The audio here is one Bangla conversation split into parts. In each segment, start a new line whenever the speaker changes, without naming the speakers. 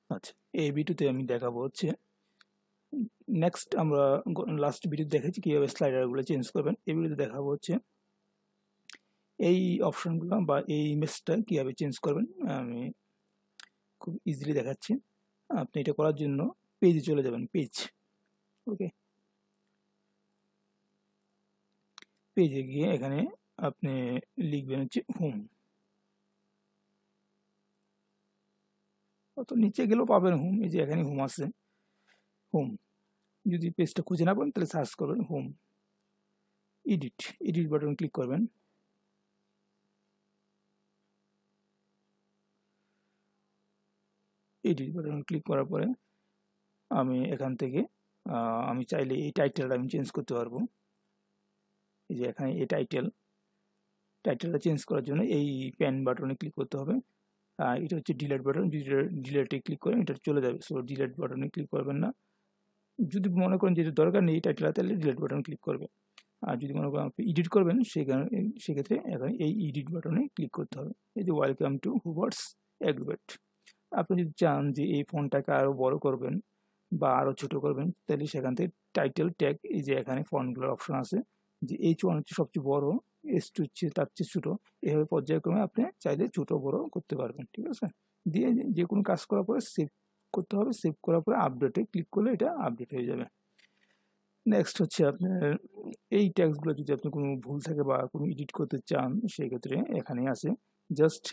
আচ্ছা, এই ভিডিওতে আমি দেখাবো হচ্ছে নেক্সট আমরা লাস্ট ভিডিও দেখেছি কিভাবে স্লাইডারগুলো চেঞ্জ করবেন। এই ভিডিওতে দেখাবো হচ্ছে এই অপশনগুলো বা এই ইমেজটা কিভাবে চেঞ্জ করবেন। আমি খুব ইজিলি দেখাচ্ছি। আপনি এটা করার জন্য পেজে চলে যাবেন, পেজ। ওকে, পেজে গিয়ে এখানে আপনি লিখবেন হচ্ছে হোম। অত নিচে গেলেও পাবেন হোম, এই যে এখানে হোম আছে, হোম। যদি পেজটা খুঁজে না পান তাহলে সার্চ করবেন home, edit, edit button click করবেন। এডিট বাটন ক্লিক করার পরে আমি এখান থেকে আমি চাইলে এই টাইটেলটা আমি চেঞ্জ করতে পারবো। এই যে এখানে এই টাইটেলটা চেঞ্জ করার জন্য এই পেন বাটনে ক্লিক করতে হবে। এটা হচ্ছে ডিলেট বাটন, ডিলেটে ক্লিক করে এটা চলে যাবে। সো ডিলেট বাটনে ক্লিক করবেন না। যদি মনে করেন যে দরকার নেই টাইটেলটা, তাহলে ডিলেট বাটন ক্লিক করবে। আর যদি মনে করেন আপনি এডিট করবেন সেক্ষেত্রে এখানে এই এডিট বাটনে ক্লিক করতে হবে। এই যে ওয়েলকাম টু হুবার্স এগ্রিগেট। আপনি যদি চান যে এই ফন্টটাকে আরও বড় করবেন বা আরও ছোট করবেন, তাহলে সেখান থেকে টাইটেল ট্যাগ, এই যে এখানে ফন্টগুলোর অপশন আছে, যে H1 হচ্ছে সবচেয়ে বড়, S2 হচ্ছে তার চেয়ে ছোটো, এভাবে পর্যায়ক্রমে আপনি চাইলে ছোটো বড় করতে পারবেন। ঠিক আছে, দিয়ে যে কোনো কাজ করার পরে সেভ করতে হবে। সেভ করার পরে আপডেটে ক্লিক করলে এটা আপডেট হয়ে যাবে। নেক্সট হচ্ছে আপনার এই ট্যাক্সগুলো যদি আপনি কোনো ভুল থাকে বা কোনো এডিট করতে চান, সেক্ষেত্রে এখানে আছে জাস্ট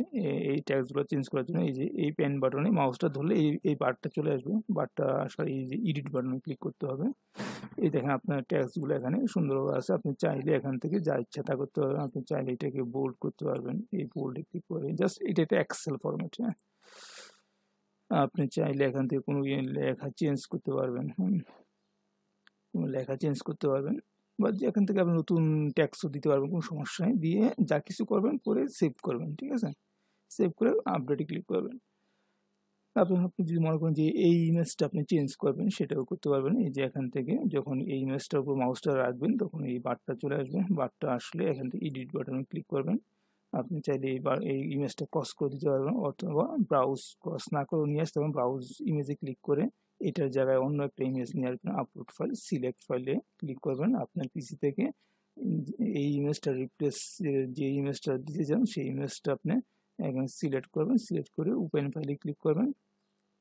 এই ট্যাক্সগুলো চেঞ্জ করার জন্য এই যে এই পেন বাটনে মাউসটা ধরলে এই বারটা চলে আসবে। বারটা আসার এই যে এডিট বাটনে ক্লিক করতে হবে। এই দেখেন আপনার ট্যাক্সগুলো এখানে সুন্দরভাবে আছে। আপনি চাইলে এখান থেকে যা ইচ্ছা তা করতে পারবেন। আপনি চাইলে এটাকে বোল্ড করতে পারবেন, এই বোল্ডে ক্লিক করে। জাস্ট এটা একটা এক্সেল ফরম্যাট। হ্যাঁ, আপনি চাইলে এখান থেকে কোনো লেখা চেঞ্জ করতে পারবেন। লেখা চেঞ্জ করতে পারবেন বা এখান থেকে আপনি নতুন ট্যাক্সও দিতে পারবেন, কোনো সমস্যা নেই। দিয়ে যা কিছু করবেন করে সেভ করবেন। ঠিক আছে, সেভ করে আপডেটে ক্লিক করবেন। তারপর আপনি যদি মনে করেন যে এই ইমেজটা আপনি চেঞ্জ করবেন, সেটাও করতে পারবেন। এই যে এখান থেকে যখন এই ইমেজটার উপর মাউসটা রাখবেন, তখন এই বারটা চলে আসবে। বারটা আসলে এখান থেকে এডিট বাটনে ক্লিক করবেন। আপনি চাইলে এই ইমেজটা ক্রস করে দিতে পারবেন, অথবা ব্রাউজ ক্রস না করে নিয়ে আসতে পারেন। ব্রাউজ ইমেজে ক্লিক করে এটার জায়গায় অন্য একটা ইমেজ নিয়ে আসবেন। আপলোড ফাইল, সিলেক্ট ফাইলে ক্লিক করবেন। আপনার পিসি থেকে এই ইমেজটা রিপ্লেস, যে ইমেজটা দিতে চান সেই ইমেজটা আপনি এখানে সিলেক্ট করবেন। সিলেক্ট করে ওপেন ফাইলে ক্লিক করবেন।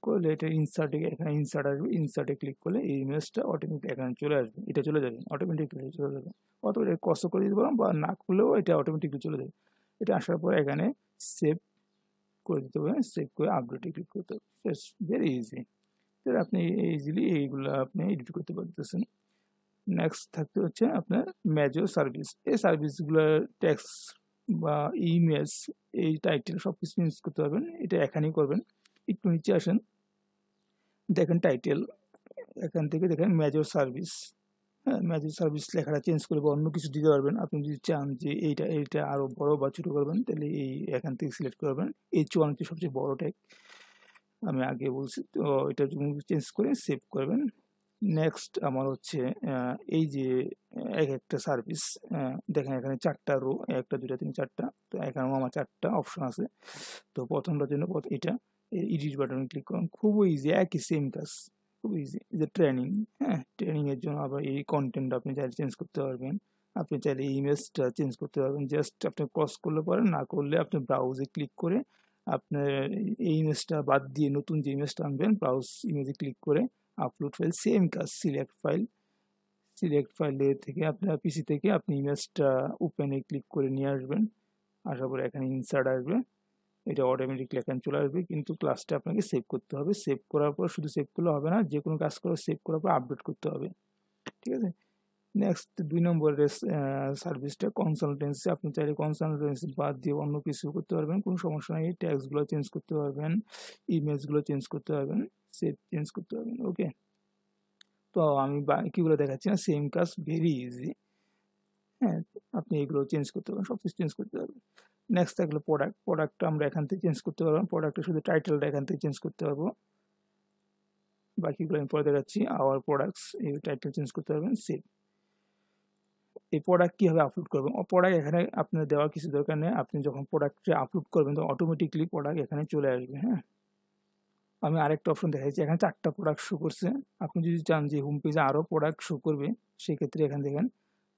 করলে এটা ইনসার্টে, এখানে ইনসার্ট আসবে। ইনসার্টে ক্লিক করলে এই ইমেজটা অটোমেটিক এখানে চলে আসবে। এটা চলে যাবে, অটোমেটিকলি চলে যাবে। অথবা এটা কষ্ট করে দিতে পারেন বা না করলেও এটা অটোমেটিকলি চলে যাবে। এটা আসার পর এখানে সেভ করে দিতে হবে। সেভ করে আপডেটে ক্লিক করতে হবে। Very easy. তাহলে আপনি ইজিলি এইগুলো আপনি এডিট করতে পারতেছেন। নেক্সট থাকতে হচ্ছে আপনার মেজর সার্ভিস। এই সার্ভিসগুলোর ট্যাক্স বা ইমেজ, এই টাইটেল সব কিছু চেঞ্জ করতে পারবেন। এটা এখানেই করবেন। একটু নিচে আসেন, দেখেন টাইটেল, এখান থেকে দেখেন মেজর সার্ভিস। হ্যাঁ, মেজর সার্ভিস লেখাটা চেঞ্জ করে বা অন্য কিছু দিতে পারবেন। আপনি যদি চান যে এইটা আরও বড় বা ছোটো করবেন, তাহলে এই এখান থেকে সিলেক্ট করবেন। H1 হচ্ছে সবচেয়ে বড় ট্যাগ, আমি আগে বলছি। তো এটা চেঞ্জ করে সেভ করবেন। নেক্সট আমার হচ্ছে এই যে এক একটা সার্ভিস, দেখেন এখানে 4টা রো, 1 2 3 4টা। তো এখানেও আমার 4টা অপশন আছে। তো প্রথমটার জন্য এটা এডিট বাটনে ক্লিক করুন। খুবই ইজি, একই সেম কাজ, খুব ইজি। যে ট্রেনিং, হ্যাঁ, ট্রেনিংয়ের জন্য আবার এই কন্টেন্ট আপনি চাইলে চেঞ্জ করতে পারবেন। আপনি চাইলে ইমেজটা চেঞ্জ করতে পারবেন। জাস্ট আপনি ক্রস করলে পারেন, না করলে আপনি ব্রাউজে ক্লিক করে আপনার এই ইমেজটা বাদ দিয়ে নতুন যে ইমেজটা আনবেন, ব্রাউজ ইমেজে ক্লিক করে আপলোড ফাইল, সেম কাজ। সিলেক্ট ফাইলে থেকে আপনার পিসি থেকে আপনি ইমেজটা ওপেনে ক্লিক করে নিয়ে আসবেন। আসার পরে এখানে ইনসার্ট আসবে, এটা অটোমেটিকলি এখানে চলে আসবে। কিন্তু ক্লাসটা আপনাকে সেভ করতে হবে। সেভ করার পর শুধু সেভ করলে হবে না, যে কোনো কাজ করে সেভ করার পর আপডেট করতে হবে। ঠিক আছে, নেক্সট 2 নম্বরের সার্ভিসটা কনসালটেন্সি। আপনি চাইলে কনসালটেন্সি বাদ দিয়ে অন্য কিছু করতে পারবেন, কোনো সমস্যা নেই। ট্যাক্সগুলো চেঞ্জ করতে পারবেন, ইমেজগুলো চেঞ্জ করতে পারবেন, সেভ চেঞ্জ করতে পারবেন। ওকে, তো আমি বাকিগুলো দেখাচ্ছি না, সেম কাজ, ভেরি ইজি। হ্যাঁ, আপনি এগুলো চেঞ্জ করতে পারবেন, সব কিছু চেঞ্জ করতে পারবেন। নেক্সট থাকলো প্রোডাক্টটা আমরা এখান থেকে চেঞ্জ করতে পারবো। প্রোডাক্টের শুধু টাইটেলটা এখান থেকে চেঞ্জ করতে পারবো। বাকিগুলো আমি পরে দেখাচ্ছি। আওয়ার প্রোডাক্টস, এই টাইটেল চেঞ্জ করতে পারবেন। সেভ। এই প্রোডাক্ট কীভাবে আপলোড করবেন? প্রোডাক্ট এখানে আপনার দেওয়ার কিছু দরকার নেই। আপনি যখন প্রোডাক্টে আপলোড করবেন তখন অটোমেটিকলি প্রোডাক্ট এখানে চলে আসবে। হ্যাঁ, আমি আরেকটা অপশন দেখাচ্ছি, এখানে 4টা প্রোডাক্ট শো করছে। আপনি যদি চান যে হোম পেজে আরও প্রোডাক্ট শো করবে, সেক্ষেত্রে এখানে দেখেন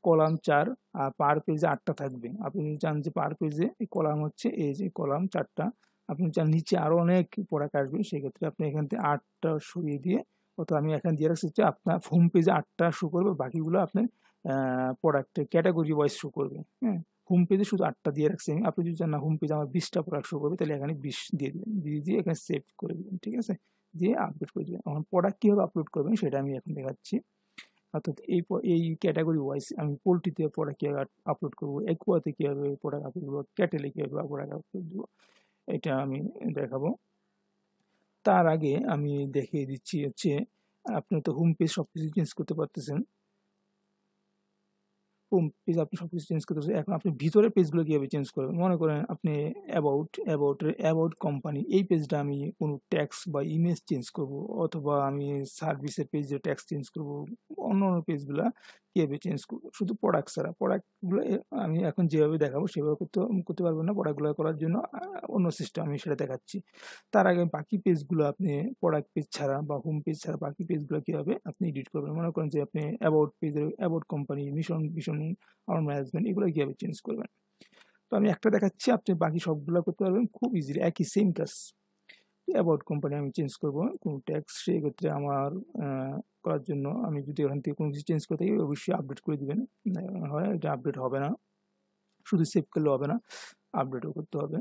কলাম 4 আর পার পেজে 8টা থাকবে। আপনি যদি চান যে পার পেজে এই কলাম হচ্ছে এই যে কলাম 4টা, আপনি চান নিচে আরও অনেক প্রোডাক্ট আসবে, সেক্ষেত্রে আপনি এখান থেকে 8টা সরিয়ে দিয়ে, অর্থাৎ আমি এখানে দিয়ে রাখছি হচ্ছে আপনার হোম পেজে 8টা শো করবে, বাকিগুলো আপনার প্রোডাক্টের ক্যাটাগরি ওয়াইজ শো করবে। হ্যাঁ, হোম পেজে শুধু 8টা দিয়ে রাখছি আমি। আপনি যদি চান না হোম পেজে আমার 20টা প্রোডাক্ট শো করবে, তাহলে এখানে 20 দিয়ে দিবেন, দিয়ে এখানে সেভ করে দিবেন, ঠিক আছে, দিয়ে আপলোড করে দিবেন। এখন প্রোডাক্ট কীভাবে আপলোড করবেন সেটা আমি এখন দেখাচ্ছি। অর্থাৎ এই ক্যাটাগরি ওয়াইজ আমি পোল্ট্রিতে প্রোডাক্ট কীভাবে আপলোড করবো, একুয়াতে কীভাবে প্রোডাক্ট আপলোড করবো, ক্যাটেলে কীভাবে প্রোডাক্ট আপলোড দেবো, এটা আমি দেখাবো। তার আগে আমি দেখিয়ে দিচ্ছি হচ্ছে আপনি তো হোম পেজ সব কিছু চেঞ্জ করতে পারতেছেন। হোম পেজ আপনি সবকিছু চেঞ্জ করতে পারছেন। এখন আপনি ভিতরের পেজগুলো কীভাবে চেঞ্জ করবেন? মনে করেন আপনি অ্যাবাউট কোম্পানি এই পেজটা আমি কোনো ট্যাক্স বা ইমেজ চেঞ্জ করব, অথবা আমি সার্ভিসের পেজে ট্যাক্স চেঞ্জ করব, অন্য পেজগুলা কীভাবে চেঞ্জ করব? শুধু প্রোডাক্ট ছাড়া। প্রোডাক্টগুলো আমি এখন যেভাবে দেখাবো সেভাবে করতে পারবেন না। প্রোডাক্টগুলো করার জন্য অন্য সিস্টেম আমি সেটা দেখাচ্ছি। তার আগে বাকি পেজগুলো আপনি প্রোডাক্ট পেজ ছাড়া বা হোম পেজ ছাড়া বাকি পেজগুলো কীভাবে আপনি এডিট করবেন? মনে করেন যে আপনি অ্যাবাউট পেজের অ্যাবাউট কোম্পানি, মিশন আমার ম্যানেজমেন্ট এগুলো কীভাবে চেঞ্জ করবেন? তো আমি একটা দেখাচ্ছি, আপনি বাকি সবগুলো করতে পারবেন খুব ইজিলি, একই সেম কাজ। অ্যাবাউট কোম্পানি আমি চেঞ্জ করব কোনো ট্যাক্স, সেক্ষেত্রে আমার করার জন্য আমি যদি ওখান থেকে কোনো কিছু চেঞ্জ করে থাকি অবশ্যই আপডেট করে দিবেন। হয় এটা আপডেট হবে না, শুধু সেভ করলে হবে না, আপডেটও করতে হবে।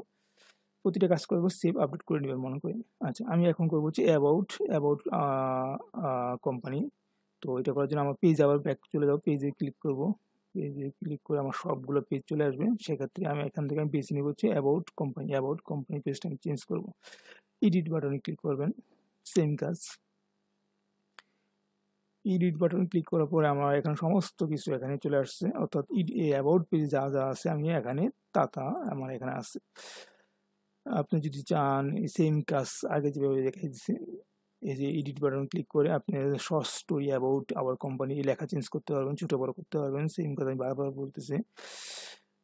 প্রতিটা কাজ করবো সেভ আপডেট করে নেবেন মনে করি। আচ্ছা, আমি এখন করবো হচ্ছে অ্যাবাউট কোম্পানি। তো এটা করার জন্য আমার পেজ আবার ব্যাক চলে যাবো, পেজে ক্লিক করব, পেজে ক্লিক করে আমার সবগুলো পেজ চলে আসবে। সেক্ষেত্রে আমি এখান থেকে আমি বেছে নেব হচ্ছে অ্যাবাউট কোম্পানি পেজটা আমি চেঞ্জ করব। এডিট বাটনে ক্লিক করবেন, সেম কাজ। এডিট বাটনে ক্লিক করার পরে আমার এখানে সমস্ত কিছু এখানে চলে আসছে, অর্থাৎ অ্যাবাউট পেজে যা আছে আমি এখানে তা আমার এখানে আছে। আপনি যদি চান সেম কাজ আগে যেভাবে দেখাই দিচ্ছি, এই যে এডিট বাটন ক্লিক করে আপনি short story about our company লেখা চেঞ্জ করতে পারবেন, ছোটো বড়ো করতে পারবেন। সেম কথা আমি বারবার বলতেছি।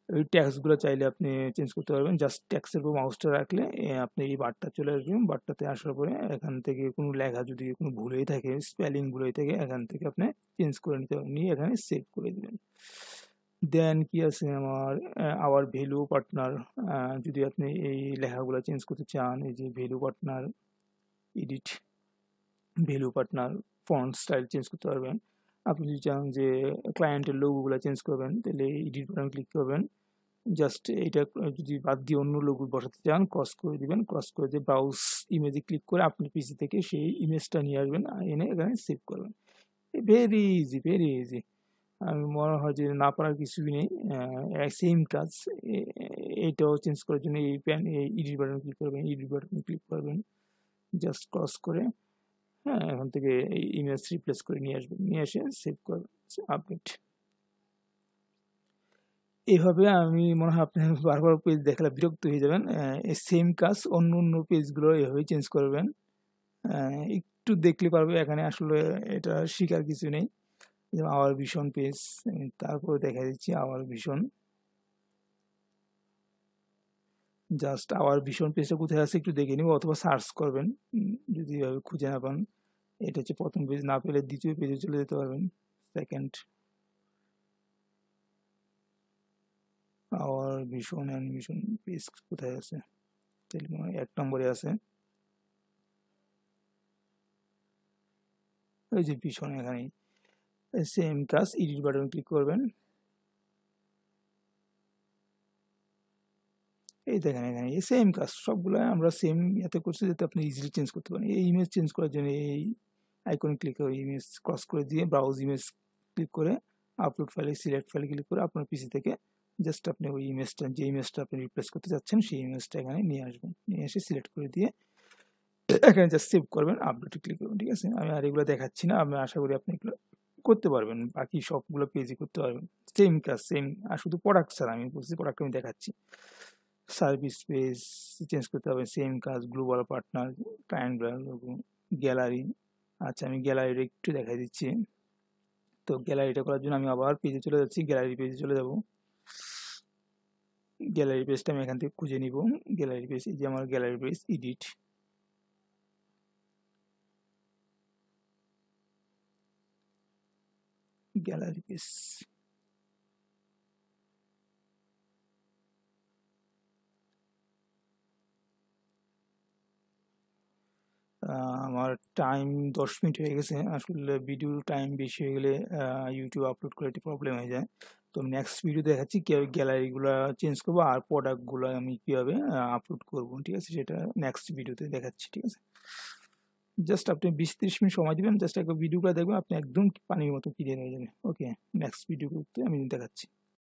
ওই ট্যাক্সগুলো চাইলে আপনি চেঞ্জ করতে পারবেন, জাস্ট ট্যাক্সের উপর মাউসটা রাখলে আপনি এই বারটা চলে আসবেন। বারটাতে আসার পরে এখান থেকে কোনো লেখা যদি কোনো ভুল হয়ে থাকে, স্পেলিং ভুল হয়ে থাকে, এখান থেকে আপনি চেঞ্জ করে নিতে পারবেন, নিয়ে এখানে সেভ করে দেবেন। দেন কি আছে আমার আওয়ার ভ্যালু পার্টনার, যদি আপনি এই লেখাগুলো চেঞ্জ করতে চান, এই যে value partner, edit value partner, font style change করতে পারবেন। আপনি যদি চান যে ক্লায়েন্টের লোগোগুলো চেঞ্জ করবেন, তাহলে এডিট বাটনে ক্লিক করবেন, জাস্ট এটা যদি বাদ দিয়ে অন্য লোগো বসাতে চান ক্রস করে দিবেন, ক্রস করে দিয়ে ব্রাউজ ইমেজে ক্লিক করে আপনি পিসি থেকে সেই ইমেজটা নিয়ে আসবেন, এনে এখানে সেভ করবেন। Very easy. আমি মনে হয় যে না পারার কিছুই নেই, সেম কাজ। এইটাও চেঞ্জ করার জন্য এই এডিট বাটনে ক্লিক করবেন, জাস্ট ক্রস করে, হ্যাঁ, এখান থেকে এই ইমেজ রিপ্লেস করে নিয়ে আসবেন, নিয়ে এসে সেভ করবেন, আপডেট। এইভাবে আমি মনে হয় আপনি বারবার পেজ দেখালে বিরক্ত হয়ে যাবেন। এই সেম কাজ অন্য পেজগুলো এভাবেই চেঞ্জ করবেন। একটু দেখলে পারবে, এখানে আসলে এটা শিখার কিছু নেই। আওয়ার ভিশন পেজ, তারপরে দেখা দিচ্ছি hour vision, just hour vision পেজটা কোথায় আছে একটু দেখে নিব, অথবা সার্চ করবেন যদি খুঁজে না পান। এটা হচ্ছে প্রথম পেজ, না পেলে দ্বিতীয় পেজে চলে যেতে পারবেন। Second hour vision and mission page কোথায় আছে, তাহলে মনে হয় 1 নম্বরে আছে, ওই যে ভিশন, এখানেই সেম কাজ। এডিট বাটন ক্লিক করবেন, এই দেখেন এখানে সেম কাজ, সবগুলো আমরা সেম এতে করছি যাতে আপনি ইজিলি চেঞ্জ করতে পারেন। এই ইমেজ চেঞ্জ করার জন্য এই আইকনে ক্লিক করে ইমেজ ক্রস করে দিয়ে ব্রাউজ ইমেজ ক্লিক করে আপলোড ফাইলে সিলেক্ট ফাইলে ক্লিক করে আপনার পিসি থেকে জাস্ট আপনি ওই ইমেজটা, যে ইমেজটা আপনি রিপ্লেস করতে চাচ্ছেন সেই ইমেজটা এখানে নিয়ে আসবেন, নিয়ে এসে সিলেক্ট করে দিয়ে এখানে জাস্ট সেভ করবেন, আপলোডে ক্লিক করবেন, ঠিক আছে। আমি আর এগুলো দেখাচ্ছি না, আমি আশা করি আপনি এগুলো করতে পারবেন, বাকি সবগুলো পেজই করতে পারবেন, সেম কাজ সেম। আর শুধু প্রোডাক্ট ছাড়া আমি বলছি, প্রোডাক্ট আমি দেখাচ্ছি। সার্ভিস পেজ চেঞ্জ করতে হবে, সেম কাজ। Global partner, client logo, gallery. আচ্ছা, আমি গ্যালারিটা একটু দেখাই দিচ্ছি। তো গ্যালারিটা করার জন্য আমি আবার পেজে চলে যাচ্ছি, গ্যালারি পেজে চলে যাব। গ্যালারি পেজটা আমি এখান থেকে খুঁজে নিব, গ্যালারি পেজ, এই যে আমার gallery page, edit, gallery page. আমার টাইম 10 মিনিট হয়ে গেছে। আসলে ভিডিওর টাইম বেশি হয়ে গেলে ইউটিউব আপলোড করতে একটু প্রবলেম হয়ে যায়। তো আমি নেক্সট ভিডিও দেখাচ্ছি কীভাবে গ্যালারিগুলো চেঞ্জ করবো আর প্রোডাক্টগুলো আমি কীভাবে আপলোড করবো, ঠিক আছে? সেটা নেক্সট ভিডিওতে দেখাচ্ছি, ঠিক আছে? জাস্ট আপনি 20-30 মিনিট সময় দিবেন, জাস্ট একটা ভিডিওটা দেখবেন, আপনি একদম পানির মতো ক্লিয়ার হয়ে যাবে। ওকে, নেক্সট ভিডিও করতে আমি দেখাচ্ছি।